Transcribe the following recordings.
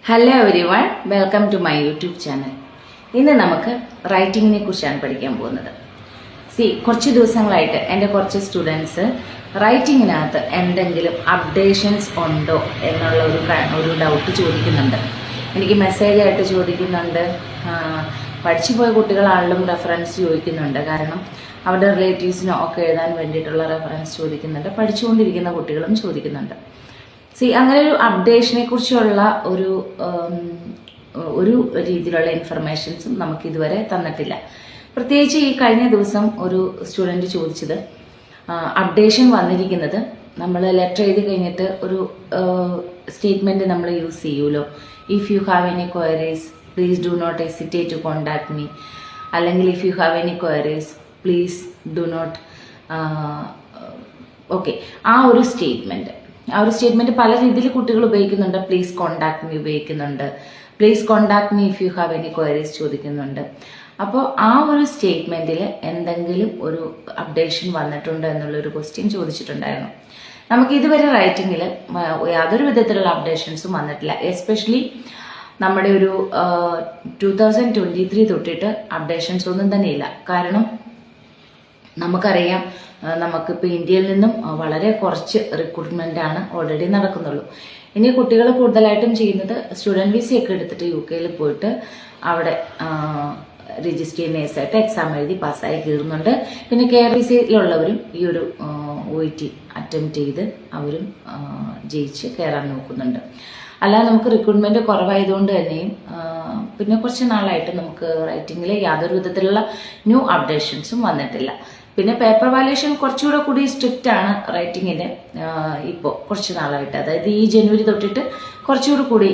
Hello everyone, welcome to my YouTube channel. ഇന്ന് നമുക്ക് റൈറ്റിങ്ങിനെ കുറിച്ചാണ് പഠിക്കാൻ പോകുന്നത്. കുറച്ച് ദിവസങ്ങളായിട്ട് എൻ്റെ കുറച്ച് സ്റ്റുഡൻസ് റൈറ്റിങ്ങിനകത്ത് എന്തെങ്കിലും അപ്ഡേഷൻസ് ഉണ്ടോ എന്നുള്ള ഒരു ഡൗട്ട് ചോദിക്കുന്നുണ്ട്. എനിക്ക് മെസ്സേജായിട്ട് ചോദിക്കുന്നുണ്ട്. പഠിച്ചു പോയ കുട്ടികളാണെങ്കിലും റെഫറൻസ് ചോദിക്കുന്നുണ്ട്. കാരണം അവരുടെ റിലേറ്റീവ്സിനോ ഒക്കെ എഴുതാൻ വേണ്ടിയിട്ടുള്ള റെഫറൻസ് ചോദിക്കുന്നുണ്ട്. പഠിച്ചുകൊണ്ടിരിക്കുന്ന കുട്ടികളും ചോദിക്കുന്നുണ്ട്. അങ്ങനെ ഒരു അപ്ഡേഷനെ കുറിച്ചുള്ള ഒരു രീതിയിലുള്ള ഇൻഫർമേഷൻസും നമുക്ക് ഇതുവരെ തന്നിട്ടില്ല. പ്രത്യേകിച്ച് ഈ കഴിഞ്ഞ ദിവസം ഒരു സ്റ്റുഡൻറ് ചോദിച്ചത്, അപ്ഡേഷൻ വന്നിരിക്കുന്നത് നമ്മൾ ലെറ്റർ എഴുതി കഴിഞ്ഞിട്ട് ഒരു സ്റ്റേറ്റ്മെന്റ് നമ്മൾ യൂസ് ചെയ്യുമല്ലോ, if you have any queries please do not hesitate to contact me, അല്ലെങ്കിൽ if you have any queries please do not okay. ആ ഒരു സ്റ്റേറ്റ്മെന്റ് പല രീതിയിൽ കുട്ടികൾ ഉപയോഗിക്കുന്നുണ്ട്. പ്ലീസ് കോണ്ടാക്ട് മീ ഉപയോഗിക്കുന്നുണ്ട്, please contact me if you have any queries ചോദിക്കുന്നുണ്ട്. അപ്പോൾ ആ ഒരു സ്റ്റേറ്റ്മെന്റിൽ എന്തെങ്കിലും ഒരു അപ്ഡേഷൻ വന്നിട്ടുണ്ടോ എന്നുള്ളൊരു ക്വസ്റ്റ്യൻ ചോദിച്ചിട്ടുണ്ടായിരുന്നു. നമുക്ക് ഇതുവരെ റൈറ്റിങ്ങിൽ യാതൊരു വിധത്തിലുള്ള അപ്ഡേഷൻസും വന്നിട്ടില്ല. എസ്പെഷ്യലി നമ്മുടെ ഒരു 2023 തൊട്ടിട്ട് അപ്ഡേഷൻസ് ഒന്നും തന്നെയില്ല. കാരണം നമുക്കറിയാം, നമുക്കിപ്പോൾ ഇന്ത്യയിൽ നിന്നും വളരെ കുറച്ച് റിക്രൂട്ട്മെന്റ് ആണ് ഓൾറെഡി നടക്കുന്നുള്ളൂ. ഇനി കുട്ടികൾ കൂടുതലായിട്ടും ചെയ്യുന്നത് സ്റ്റുഡൻറ് വിസയൊക്കെ എടുത്തിട്ട് UK പോയിട്ട് അവിടെ രജിസ്റ്റർ നേഴ്സായിട്ട് എക്സാം എഴുതി പാസ്സായി കയറുന്നുണ്ട്. പിന്നെ കെയർ വിസയിലുള്ളവരും ഈ ഒരു OET അറ്റംപ്റ്റ് ചെയ്ത് അവരും ജയിച്ച് കയറാൻ നോക്കുന്നുണ്ട്. അല്ലാതെ നമുക്ക് റിക്രൂട്ട്മെന്റ് കുറവായതുകൊണ്ട് തന്നെയും പിന്നെ കുറച്ച് നാളായിട്ട് നമുക്ക് റൈറ്റിങ്ങിൽ യാതൊരു വിധത്തിലുള്ള ന്യൂ അപ്ഡേഷൻസും വന്നിട്ടില്ല. പിന്നെ പേപ്പർ വാല്യൂഷൻ കുറച്ചുകൂടി സ്ട്രിക്റ്റ് ആണ് റൈറ്റിങ്ങിന് ഇപ്പോൾ കുറച്ച് നാളായിട്ട്. അതായത് ഈ ജനുവരി തൊട്ടിട്ട് കുറച്ചുകൂടി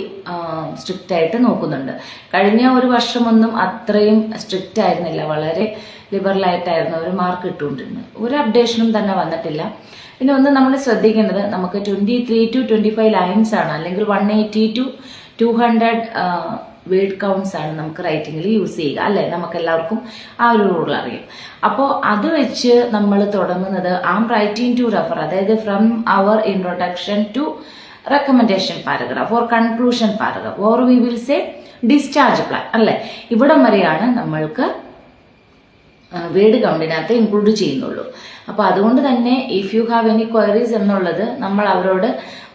സ്ട്രിക്റ്റ് ആയിട്ട് നോക്കുന്നുണ്ട്. കഴിഞ്ഞ ഒരു വർഷമൊന്നും അത്രയും സ്ട്രിക്റ്റ് ആയിരുന്നില്ല, വളരെ ലിബറലായിട്ടായിരുന്നു അവർ മാർക്ക് ഇട്ടുകൊണ്ടിരുന്നത്. ഒരു അപ്ഡേഷനും തന്നെ വന്നിട്ടില്ല. പിന്നെ ഒന്ന് നമ്മൾ ശ്രദ്ധിക്കേണ്ടത്, നമുക്ക് 23 to 25 ലൈൻസ് ആണ്, അല്ലെങ്കിൽ 180 to 200 വേർഡ് കൗണ്ട്സ് ആണ് നമുക്ക് റൈറ്റിങ്ങിൽ യൂസ് ചെയ്യുക, അല്ലെ? നമുക്ക് എല്ലാവർക്കും ആ ഒരു റൂൾ അറിയാം. അപ്പോൾ അത് വെച്ച് നമ്മൾ തുടങ്ങുന്നത് ആം റൈറ്റിംഗ് ടു റെഫർ, അതായത് from our introduction to recommendation paragraph or conclusion paragraph or we will say discharge plan, അല്ലെ? ഇവിടം വരെയാണ് നമ്മൾക്ക് വേർഡ് കൗണ്ടിനകത്ത് ഇൻക്ലൂഡ് ചെയ്യുന്നുള്ളൂ. അപ്പൊ അതുകൊണ്ട് തന്നെ if you have any queries എന്നുള്ളത് നമ്മൾ അവരോട്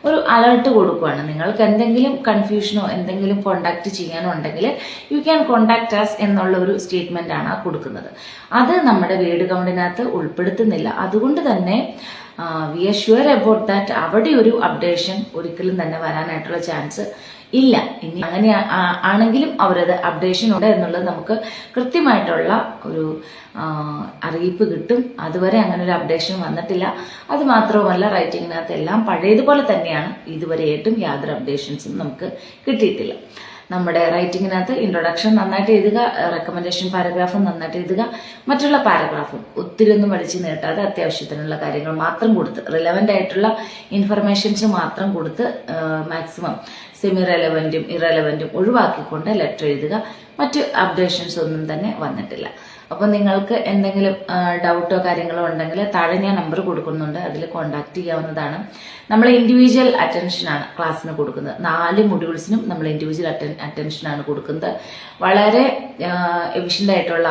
ഒരു അലർട്ട് കൊടുക്കുകയാണ്. നിങ്ങൾക്ക് എന്തെങ്കിലും കൺഫ്യൂഷനോ എന്തെങ്കിലും കോണ്ടാക്ട് ചെയ്യാനോ ഉണ്ടെങ്കിൽ യു ക്യാൻ കോണ്ടാക്ട് അസ് എന്നുള്ള ഒരു സ്റ്റേറ്റ്മെന്റ് ആണ് കൊടുക്കുന്നത്. അത് നമ്മുടെ വേർഡ് കൗണ്ടിനകത്ത് ഉൾപ്പെടുത്തുന്നില്ല. അതുകൊണ്ട് തന്നെ we are sure about that അവിടെ ഒരു അപ്ഡേഷൻ ഒരിക്കലും തന്നെ വരാനായിട്ടുള്ള ചാൻസ് ഇല്ല. ഇനി അങ്ങനെ ആണെങ്കിലും അവരത് അപ്ഡേഷൻ ഉണ്ട് എന്നുള്ളത് നമുക്ക് കൃത്യമായിട്ടുള്ള ഒരു അറിയിപ്പ് കിട്ടും. അതുവരെ അങ്ങനെ ഒരു അപ്ഡേഷൻ വന്നിട്ടില്ല. അത് മാത്രവുമല്ല, റൈറ്റിങ്ങിനകത്ത് എല്ലാം പഴയതുപോലെ തന്നെയാണ്. ഇതുവരെയായിട്ടും യാതൊരു അപ്ഡേഷൻസും നമുക്ക് കിട്ടിയിട്ടില്ല. നമ്മുടെ റൈറ്റിങ്ങിനകത്ത് ഇൻട്രൊഡക്ഷൻ നന്നായിട്ട് എഴുതുക, റെക്കമെൻഡേഷൻ പാരഗ്രാഫും നന്നായിട്ട് എഴുതുക, മറ്റുള്ള പാരഗ്രാഫും ഒത്തിരി ഒന്നും വലിച്ചു നീട്ടാതെ അത്യാവശ്യത്തിനുള്ള കാര്യങ്ങൾ മാത്രം കൊടുത്ത്, റിലവൻ്റ് ആയിട്ടുള്ള ഇൻഫർമേഷൻസ് മാത്രം കൊടുത്ത്, മാക്സിമം സെമി റെലവൻറ്റും ഇറലവൻറ്റും ഒഴിവാക്കിക്കൊണ്ട് ലെറ്റർ എഴുതുക. മറ്റ് അപ്ഡേഷൻസ് ഒന്നും തന്നെ വന്നിട്ടില്ല. അപ്പോൾ നിങ്ങൾക്ക് എന്തെങ്കിലും ഡൗട്ടോ കാര്യങ്ങളോ ഉണ്ടെങ്കിൽ താഴെ ഞാൻ നമ്പർ കൊടുക്കുന്നുണ്ട്, അതിൽ കോൺടാക്ട് ചെയ്യാവുന്നതാണ്. നമ്മൾ ഇൻഡിവിജ്വൽ അറ്റൻഷനാണ് ക്ലാസ്സിന് കൊടുക്കുന്നത്. 4 മൊഡ്യൂൾസിനും നമ്മൾ ഇൻഡിവിജ്വൽ അറ്റൻഷനാണ് കൊടുക്കുന്നത്. വളരെ എഫിഷ്യൻ്റ് ആയിട്ടുള്ള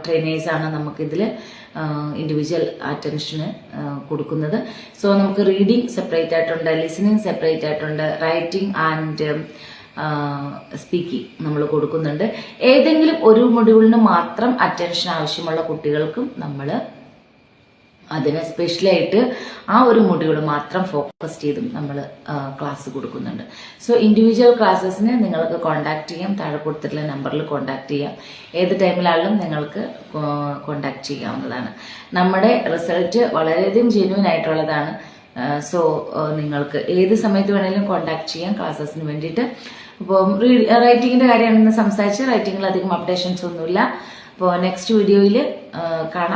ട്രെയിനേഴ്സാണ് നമുക്കിതിൽ ഇൻഡിവിജ്വൽ അറ്റൻഷന് കൊടുക്കുന്നത്. സോ നമുക്ക് റീഡിങ് സെപ്പറേറ്റ് ആയിട്ടുണ്ട്, ലിസണിങ് സെപ്പറേറ്റ് ആയിട്ടുണ്ട്, റൈറ്റിംഗ് ആൻഡ് സ്പീക്കിംഗ് നമ്മൾ കൊടുക്കുന്നുണ്ട്. ഏതെങ്കിലും ഒരു മൊഡ്യൂളിന് മാത്രം അറ്റൻഷൻ ആവശ്യമുള്ള കുട്ടികൾക്കും നമ്മൾ അതിന് സ്പെഷ്യലായിട്ട് ആ ഒരു മൊഡ്യൂൾ മാത്രം ഫോക്കസ് ചെയ്തും നമ്മൾ ക്ലാസ് കൊടുക്കുന്നുണ്ട്. സോ ഇൻഡിവിജ്വൽ ക്ലാസ്സസിന് നിങ്ങൾക്ക് കോൺടാക്ട് ചെയ്യാം, താഴെ കൊടുത്തിട്ടുള്ള നമ്പറിൽ കോൺടാക്ട് ചെയ്യാം. ഏത് ടൈമിലാണെങ്കിലും നിങ്ങൾക്ക് കോൺടാക്ട് ചെയ്യാവുന്നതാണ്. നമ്മുടെ റിസൾട്ട് വളരെയധികം ജെന്യൂൻ ആയിട്ടുള്ളതാണ്. സോ നിങ്ങൾക്ക് ഏത് സമയത്ത് വേണമെങ്കിലും കോൺടാക്ട് ചെയ്യാം ക്ലാസ്സസിന് വേണ്ടിയിട്ട്. അപ്പം റൈറ്റിങ്ങിന്റെ കാര്യമാണെന്ന് സംസാരിച്ച് റൈറ്റിങ്ങിൽ അധികം അപ്ഡേഷൻസ് ഒന്നുമില്ല. അപ്പോൾ നെക്സ്റ്റ് വീഡിയോയിൽ കാണാം.